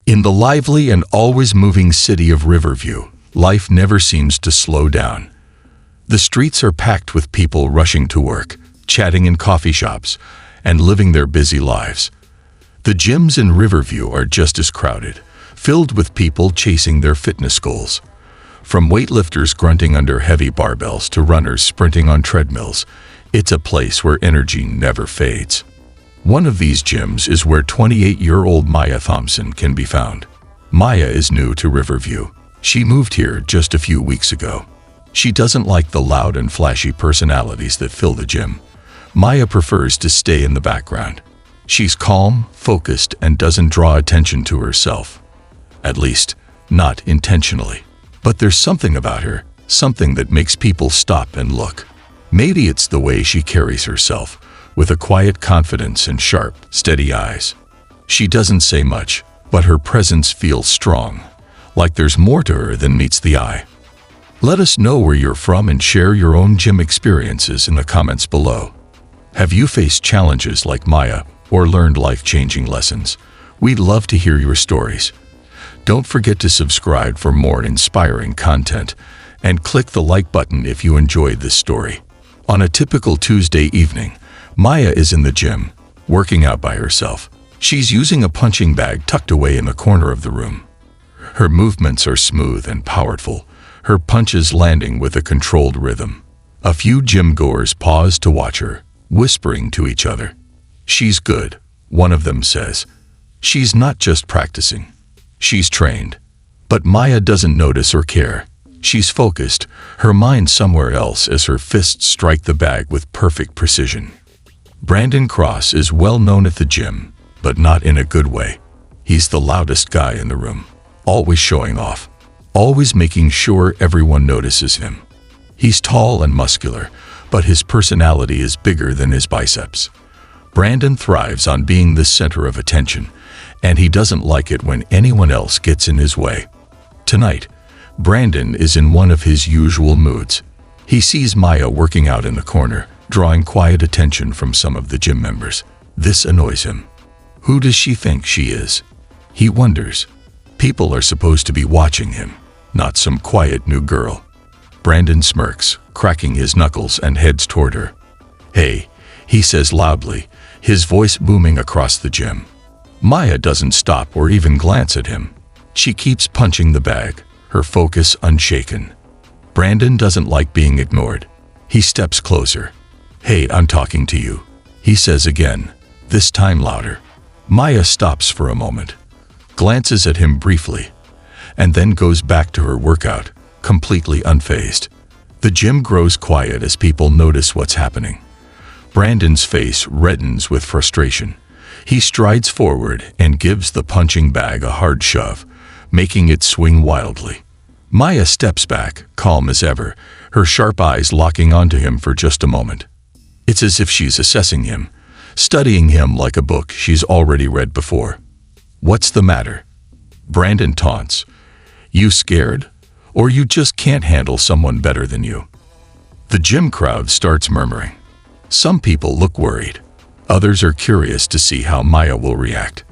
In the lively and always moving city of Riverview, life never seems to slow down. The streets are packed with people rushing to work, chatting in coffee shops, and living their busy lives. The gyms in Riverview are just as crowded, filled with people chasing their fitness goals. From weightlifters grunting under heavy barbells to runners sprinting on treadmills, it's a place where energy never fades. One of these gyms is where 28-year-old Maya Thompson can be found. Maya is new to Riverview. She moved here just a few weeks ago. She doesn't like the loud and flashy personalities that fill the gym. Maya prefers to stay in the background. She's calm, focused, and doesn't draw attention to herself. At least, not intentionally. But there's something about her, something that makes people stop and look. Maybe it's the way she carries herself, with a quiet confidence and sharp, steady eyes. She doesn't say much, but her presence feels strong, like there's more to her than meets the eye. Let us know where you're from and share your own gym experiences in the comments below. Have you faced challenges like Maya or learned life-changing lessons? We'd love to hear your stories. Don't forget to subscribe for more inspiring content and click the like button if you enjoyed this story. On a typical Tuesday evening, Maya is in the gym, working out by herself. She's using a punching bag tucked away in the corner of the room. Her movements are smooth and powerful, her punches landing with a controlled rhythm. A few gym-goers pause to watch her, whispering to each other. "She's good," one of them says. "She's not just practicing. She's trained." But Maya doesn't notice or care. She's focused, her mind somewhere else as her fists strike the bag with perfect precision. Brandon Cross is well known at the gym, but not in a good way. He's the loudest guy in the room, always showing off, always making sure everyone notices him. He's tall and muscular, but his personality is bigger than his biceps. Brandon thrives on being the center of attention, and he doesn't like it when anyone else gets in his way. Tonight, Brandon is in one of his usual moods. He sees Maya working out in the corner, drawing quiet attention from some of the gym members. This annoys him. Who does she think she is? He wonders. People are supposed to be watching him, not some quiet new girl. Brandon smirks, cracking his knuckles and heads toward her. "Hey," he says loudly, his voice booming across the gym. Maya doesn't stop or even glance at him. She keeps punching the bag, her focus unshaken. Brandon doesn't like being ignored. He steps closer. "Hey, I'm talking to you," he says again, this time louder. Maya stops for a moment, glances at him briefly, and then goes back to her workout, completely unfazed. The gym grows quiet as people notice what's happening. Brandon's face reddens with frustration. He strides forward and gives the punching bag a hard shove, making it swing wildly. Maya steps back, calm as ever, her sharp eyes locking onto him for just a moment. It's as if she's assessing him, studying him like a book she's already read before. "What's the matter?" Brandon taunts. "You scared? Or you just can't handle someone better than you?" The gym crowd starts murmuring. Some people look worried. Others are curious to see how Maya will react.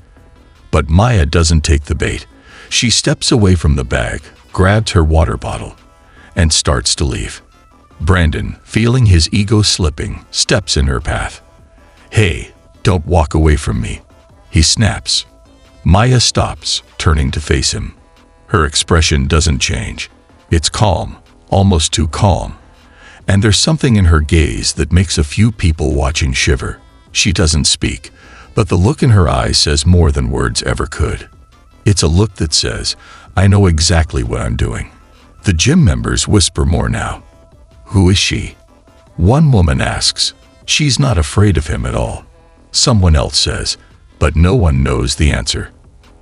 But Maya doesn't take the bait. She steps away from the bag, grabs her water bottle, and starts to leave. Brandon, feeling his ego slipping, steps in her path. "Hey, don't walk away from me," he snaps. Maya stops, turning to face him. Her expression doesn't change. It's calm, almost too calm. And there's something in her gaze that makes a few people watching shiver. She doesn't speak, but the look in her eyes says more than words ever could. It's a look that says, "I know exactly what I'm doing." The gym members whisper more now. "Who is she?" One woman asks. "She's not afraid of him at all." Someone else says, but no one knows the answer.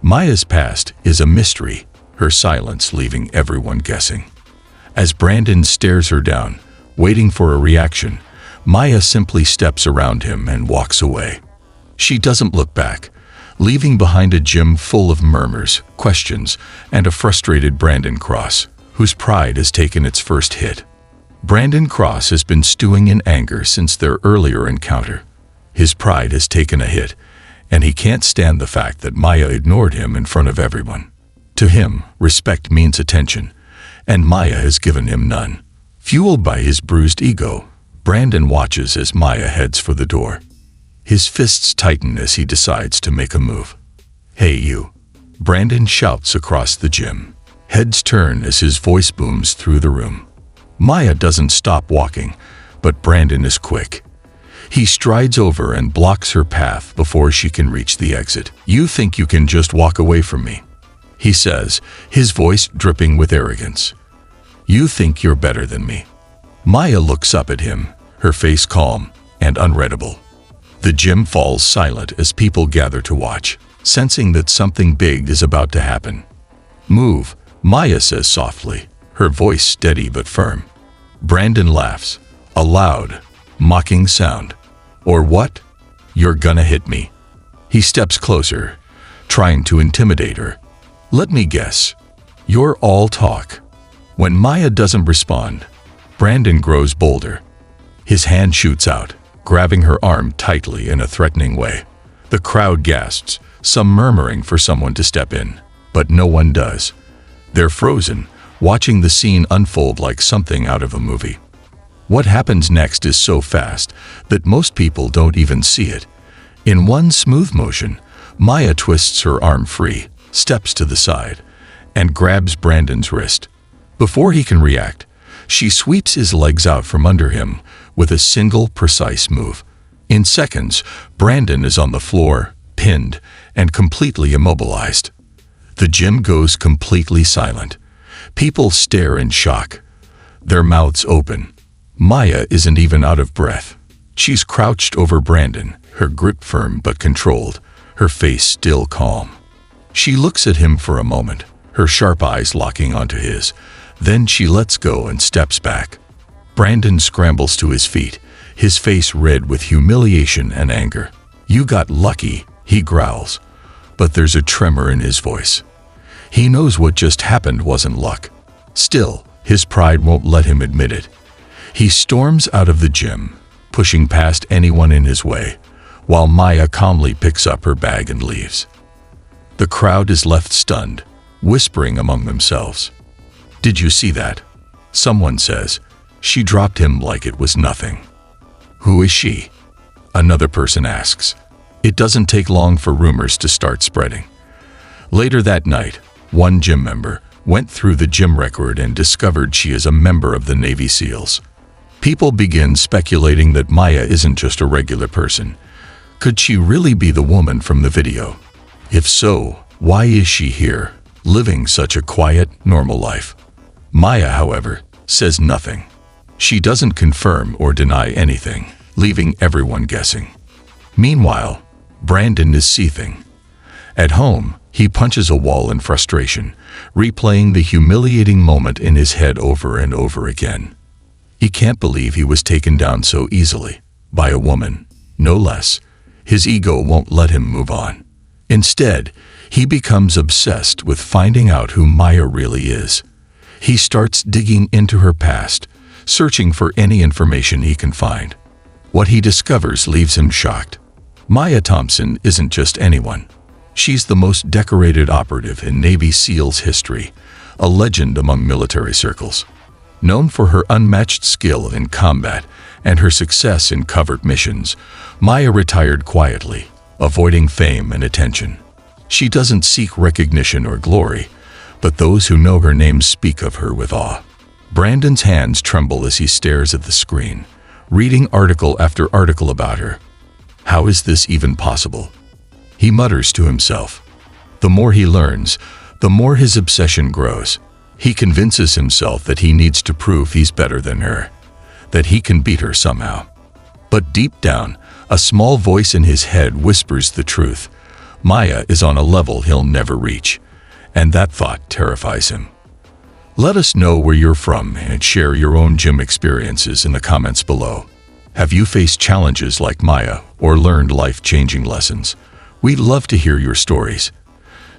Maya's past is a mystery, her silence leaving everyone guessing. As Brandon stares her down, waiting for a reaction, Maya simply steps around him and walks away. She doesn't look back, leaving behind a gym full of murmurs, questions, and a frustrated Brandon Cross, whose pride has taken its first hit. Brandon Cross has been stewing in anger since their earlier encounter. His pride has taken a hit, and he can't stand the fact that Maya ignored him in front of everyone. To him, respect means attention, and Maya has given him none. Fueled by his bruised ego, Brandon watches as Maya heads for the door. His fists tighten as he decides to make a move. "Hey you!" Brandon shouts across the gym. Heads turn as his voice booms through the room. Maya doesn't stop walking, but Brandon is quick. He strides over and blocks her path before she can reach the exit. "You think you can just walk away from me?" he says, his voice dripping with arrogance. "You think you're better than me?" Maya looks up at him, her face calm and unreadable. The gym falls silent as people gather to watch, sensing that something big is about to happen. "Move," Maya says softly, her voice steady but firm. Brandon laughs, a loud, mocking sound. "Or what? You're gonna hit me." He steps closer, trying to intimidate her. "Let me guess. You're all talk." When Maya doesn't respond, Brandon grows bolder. His hand shoots out, grabbing her arm tightly in a threatening way. The crowd gasps, some murmuring for someone to step in, but no one does. They're frozen, watching the scene unfold like something out of a movie. What happens next is so fast that most people don't even see it. In one smooth motion, Maya twists her arm free, steps to the side, and grabs Brandon's wrist. Before he can react, she sweeps his legs out from under him with a single precise move. In seconds, Brandon is on the floor, pinned, and completely immobilized. The gym goes completely silent. People stare in shock, their mouths open. Maya isn't even out of breath. She's crouched over Brandon, her grip firm but controlled, her face still calm. She looks at him for a moment, her sharp eyes locking onto his. Then she lets go and steps back. Brandon scrambles to his feet, his face red with humiliation and anger. "You got lucky," he growls, but there's a tremor in his voice. He knows what just happened wasn't luck. Still, his pride won't let him admit it. He storms out of the gym, pushing past anyone in his way, while Maya calmly picks up her bag and leaves. The crowd is left stunned, whispering among themselves. "Did you see that?" Someone says. "She dropped him like it was nothing." "Who is she?" another person asks. It doesn't take long for rumors to start spreading. Later that night, one gym member went through the gym record and discovered she is a member of the Navy SEALs. People begin speculating that Maya isn't just a regular person. Could she really be the woman from the video? If so, why is she here, living such a quiet, normal life? Maya, however, says nothing. She doesn't confirm or deny anything, leaving everyone guessing. Meanwhile, Brandon is seething. At home, he punches a wall in frustration, replaying the humiliating moment in his head over and over again. He can't believe he was taken down so easily, by a woman, no less. His ego won't let him move on. Instead, he becomes obsessed with finding out who Maya really is. He starts digging into her past, searching for any information he can find. What he discovers leaves him shocked. Maya Thompson isn't just anyone. She's the most decorated operative in Navy SEALs history, a legend among military circles. Known for her unmatched skill in combat and her success in covert missions, Maya retired quietly, avoiding fame and attention. She doesn't seek recognition or glory, but those who know her name speak of her with awe. Brandon's hands tremble as he stares at the screen, reading article after article about her. How is this even possible? He mutters to himself. The more he learns, the more his obsession grows. He convinces himself that he needs to prove he's better than her, that he can beat her somehow. But deep down, a small voice in his head whispers the truth. Maya is on a level he'll never reach, and that thought terrifies him. Let us know where you're from and share your own gym experiences in the comments below. Have you faced challenges like Maya or learned life-changing lessons? We'd love to hear your stories.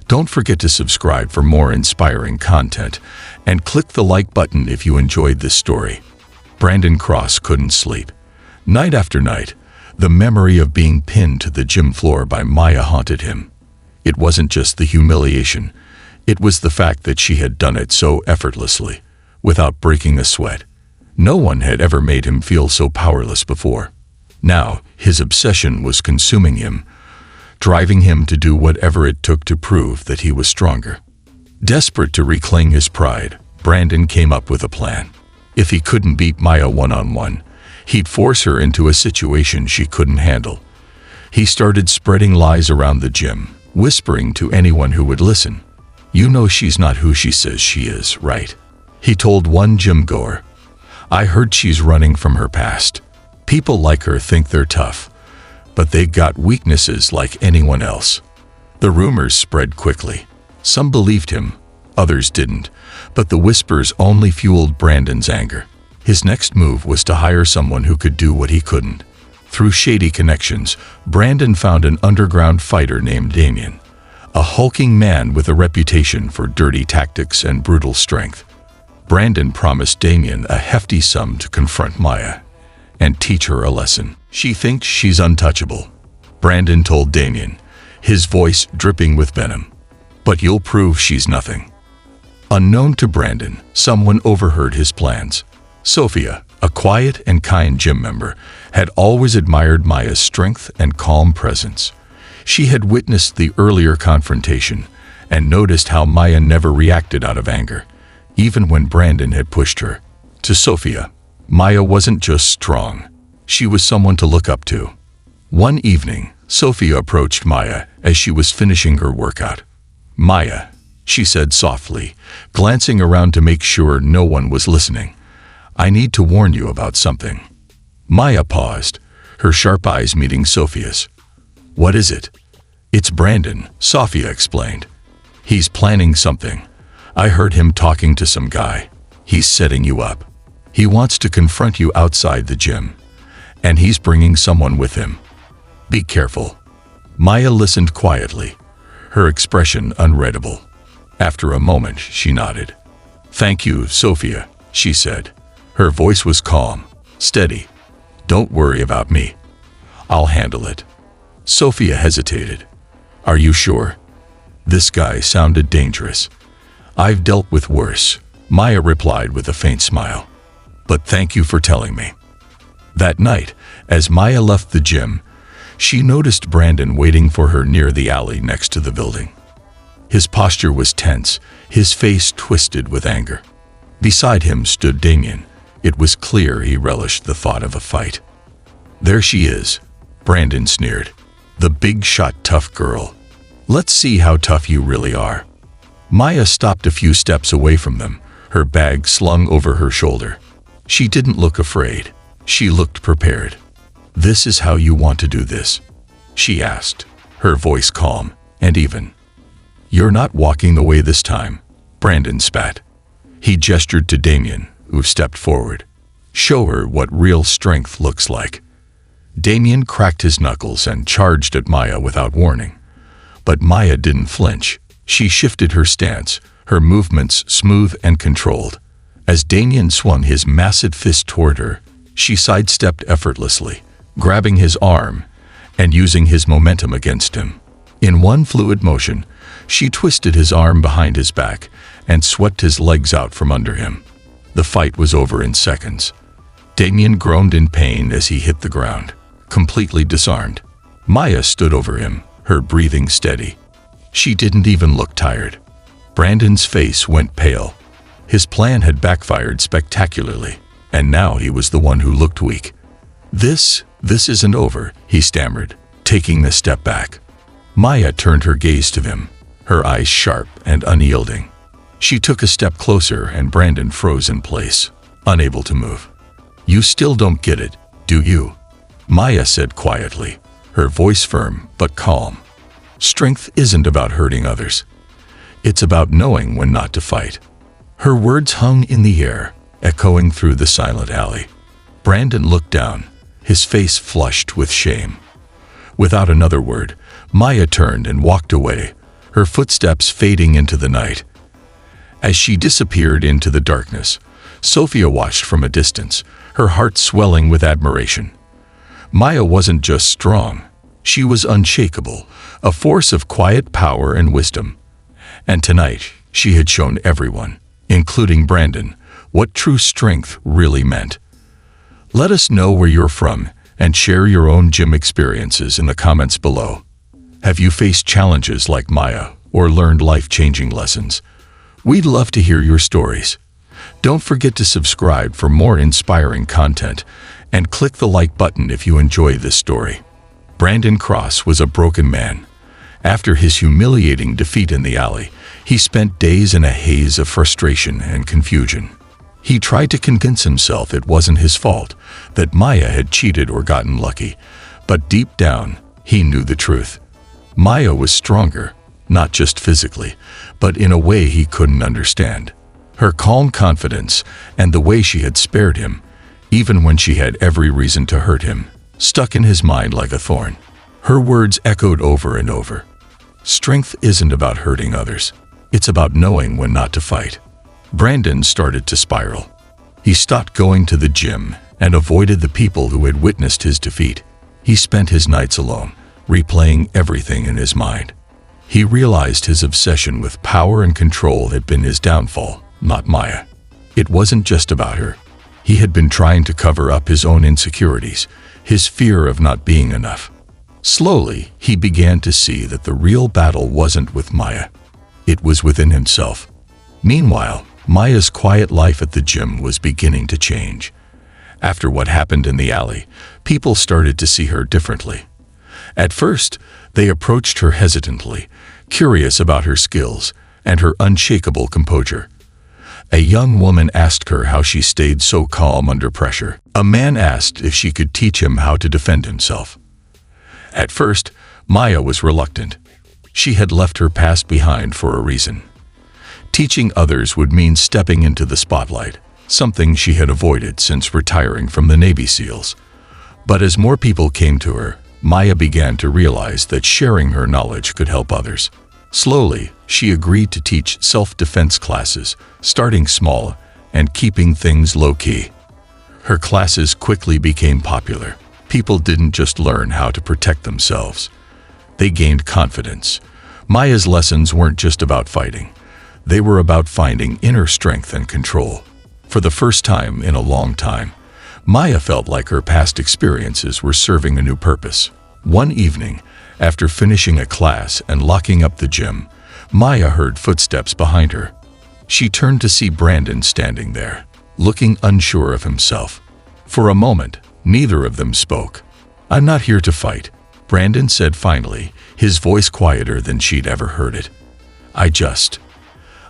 Don't forget to subscribe for more inspiring content and click the like button if you enjoyed this story. Brandon Cross couldn't sleep. Night after night, The memory of being pinned to the gym floor by Maya haunted him. It wasn't just the humiliation. It was the fact that she had done it so effortlessly, without breaking a sweat. No one had ever made him feel so powerless before. Now, his obsession was consuming him, driving him to do whatever it took to prove that he was stronger. Desperate to reclaim his pride, Brandon came up with a plan. If he couldn't beat Maya one-on-one, he'd force her into a situation she couldn't handle. He started spreading lies around the gym, whispering to anyone who would listen. "You know she's not who she says she is, right?" he told one gym-goer. "I heard she's running from her past. People like her think they're tough, but they got weaknesses like anyone else." The rumors spread quickly. Some believed him, others didn't, but the whispers only fueled Brandon's anger. His next move was to hire someone who could do what he couldn't. Through shady connections, Brandon found an underground fighter named Damien, a hulking man with a reputation for dirty tactics and brutal strength. Brandon promised Damien a hefty sum to confront Maya and teach her a lesson. "She thinks she's untouchable," Brandon told Damien, his voice dripping with venom. "But you'll prove she's nothing." Unknown to Brandon, someone overheard his plans. Sophia, a quiet and kind gym member, had always admired Maya's strength and calm presence. She had witnessed the earlier confrontation and noticed how Maya never reacted out of anger, even when Brandon had pushed her. To Sophia, Maya wasn't just strong. She was someone to look up to. One evening, Sophia approached Maya as she was finishing her workout. "Maya," she said softly, glancing around to make sure no one was listening, "I need to warn you about something." Maya paused, her sharp eyes meeting Sophia's. "What is it?" "It's Brandon," Sophia explained. "He's planning something. I heard him talking to some guy. He's setting you up. He wants to confront you outside the gym, and he's bringing someone with him. Be careful." Maya listened quietly, her expression unreadable. After a moment, she nodded. "Thank you, Sophia," she said. Her voice was calm, steady. "Don't worry about me. I'll handle it." Sophia hesitated. "Are you sure? This guy sounded dangerous." "I've dealt with worse," Maya replied with a faint smile. "But thank you for telling me." That night, as Maya left the gym, she noticed Brandon waiting for her near the alley next to the building. His posture was tense, his face twisted with anger. Beside him stood Damien. It was clear he relished the thought of a fight. "There she is," Brandon sneered. "The big-shot tough girl. Let's see how tough you really are." Maya stopped a few steps away from them, her bag slung over her shoulder. She didn't look afraid. She looked prepared. "This is how you want to do this?" she asked, her voice calm and even. "You're not walking away this time," Brandon spat. He gestured to Damien, who stepped forward. "Show her what real strength looks like." Damien cracked his knuckles and charged at Maya without warning. But Maya didn't flinch. She shifted her stance, her movements smooth and controlled. As Damien swung his massive fist toward her, she sidestepped effortlessly, grabbing his arm and using his momentum against him. In one fluid motion, she twisted his arm behind his back and swept his legs out from under him. The fight was over in seconds. Damien groaned in pain as he hit the ground, completely disarmed. Maya stood over him, her breathing steady. She didn't even look tired. Brandon's face went pale. His plan had backfired spectacularly, and now he was the one who looked weak. This isn't over," he stammered, taking a step back. Maya turned her gaze to him, her eyes sharp and unyielding. She took a step closer and Brandon froze in place, unable to move. "You still don't get it, do you?" Maya said quietly, her voice firm but calm. "Strength isn't about hurting others. It's about knowing when not to fight." Her words hung in the air, echoing through the silent alley. Brandon looked down, his face flushed with shame. Without another word, Maya turned and walked away, her footsteps fading into the night. As she disappeared into the darkness, Sophia watched from a distance, her heart swelling with admiration. Maya wasn't just strong. She was unshakable, a force of quiet power and wisdom. And tonight, she had shown everyone, including Brandon, what true strength really meant. Let us know where you're from and share your own gym experiences in the comments below. Have you faced challenges like Maya or learned life-changing lessons? We'd love to hear your stories. Don't forget to subscribe for more inspiring content and click the like button if you enjoy this story. Brandon Cross was a broken man. After his humiliating defeat in the alley, he spent days in a haze of frustration and confusion. He tried to convince himself it wasn't his fault, that Maya had cheated or gotten lucky, but deep down, he knew the truth. Maya was stronger, not just physically, but in a way he couldn't understand. Her calm confidence and the way she had spared him, even when she had every reason to hurt him, stuck in his mind like a thorn. Her words echoed over and over. Strength isn't about hurting others. It's about knowing when not to fight. Brandon started to spiral. He stopped going to the gym and avoided the people who had witnessed his defeat. He spent his nights alone, replaying everything in his mind. He realized his obsession with power and control had been his downfall, not Maya. It wasn't just about her. He had been trying to cover up his own insecurities, his fear of not being enough. Slowly, he began to see that the real battle wasn't with Maya. It was within himself. Meanwhile, Maya's quiet life at the gym was beginning to change. After what happened in the alley, people started to see her differently. At first, they approached her hesitantly, curious about her skills and her unshakable composure. A young woman asked her how she stayed so calm under pressure. A man asked if she could teach him how to defend himself. At first, Maya was reluctant. She had left her past behind for a reason. Teaching others would mean stepping into the spotlight, something she had avoided since retiring from the Navy SEALs. But as more people came to her, Maya began to realize that sharing her knowledge could help others. Slowly, she agreed to teach self-defense classes, starting small and keeping things low-key. Her classes quickly became popular. People didn't just learn how to protect themselves. They gained confidence. Maya's lessons weren't just about fighting. They were about finding inner strength and control. For the first time in a long time, Maya felt like her past experiences were serving a new purpose. One evening, after finishing a class and locking up the gym, Maya heard footsteps behind her. She turned to see Brandon standing there, looking unsure of himself. For a moment, neither of them spoke. "I'm not here to fight," Brandon said finally, his voice quieter than she'd ever heard it.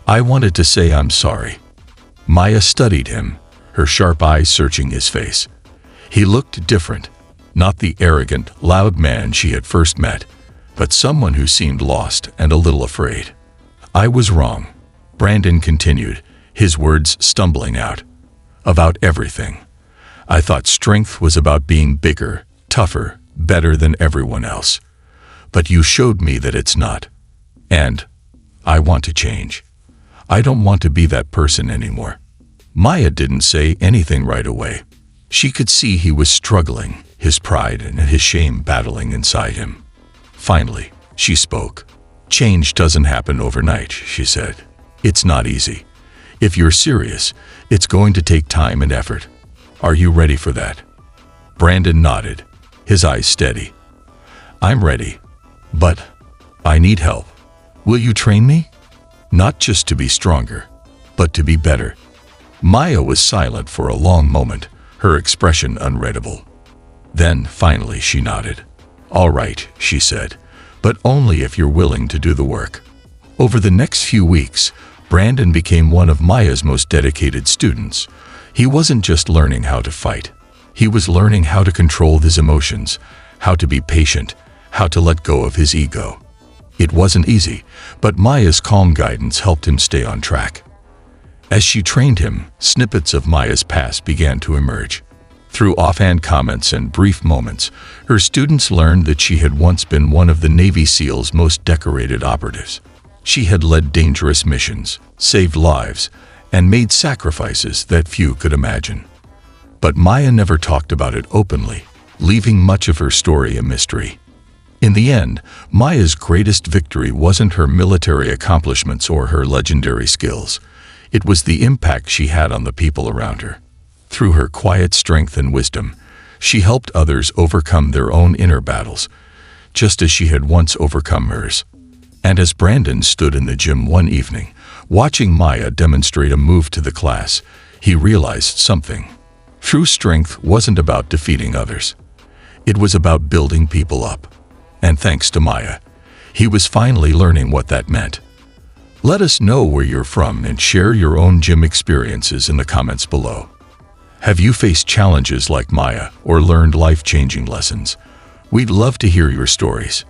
I wanted to say I'm sorry." Maya studied him, her sharp eyes searching his face. He looked different, not the arrogant, loud man she had first met, but someone who seemed lost and a little afraid. "I was wrong," Brandon continued, his words stumbling out. "About everything. I thought strength was about being bigger, tougher, better than everyone else. But you showed me that it's not. And I want to change. I don't want to be that person anymore." Maya didn't say anything right away. She could see he was struggling, his pride and his shame battling inside him. Finally, she spoke. "Change doesn't happen overnight," she said. "It's not easy. If you're serious, it's going to take time and effort. Are you ready for that?" Brandon nodded, his eyes steady. "I'm ready. But I need help. Will you train me? Not just to be stronger, but to be better." Maya was silent for a long moment, her expression unreadable. Then, finally, she nodded. "All right," she said, "but only if you're willing to do the work." Over the next few weeks, Brandon became one of Maya's most dedicated students. He wasn't just learning how to fight. He was learning how to control his emotions, how to be patient, how to let go of his ego. It wasn't easy, but Maya's calm guidance helped him stay on track. As she trained him, snippets of Maya's past began to emerge. Through offhand comments and brief moments, her students learned that she had once been one of the Navy SEALs' most decorated operatives. She had led dangerous missions, saved lives, and made sacrifices that few could imagine. But Maya never talked about it openly. leaving much of her story a mystery. In the end, Maya's greatest victory wasn't her military accomplishments or her legendary skills. It was the impact she had on the people around her. Through her quiet strength and wisdom, she helped others overcome their own inner battles, just as she had once overcome hers. And as Brandon stood in the gym one evening, watching Maya demonstrate a move to the class, he realized something. True strength wasn't about defeating others. It was about building people up. And thanks to Maya, he was finally learning what that meant. Let us know where you're from and share your own gym experiences in the comments below. Have you faced challenges like Maya or learned life-changing lessons? We'd love to hear your stories.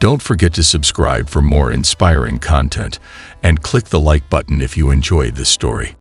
Don't forget to subscribe for more inspiring content and click the like button if you enjoyed this story.